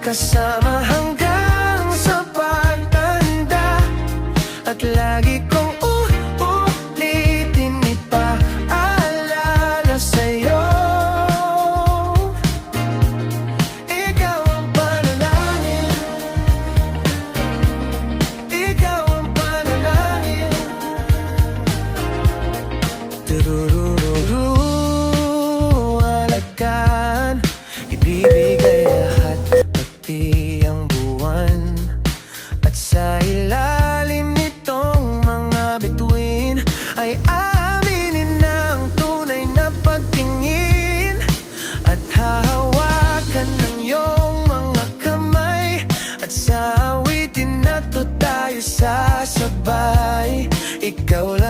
Kasama hanggang sa pagtanda. At lagi kong uulitin ipaalala sa'yo. Ikaw ang panalangin, ikaw ang panalangin. Tururururu, alagaan, ibibigay lahat, pati ang buwan. At sa ilalim nitong mga bituin ay aaminin na ang tunay na pagtingin. At hahawakan ng iyong mga kamay. At sa awitin na to tayo sasabay. Ikaw lang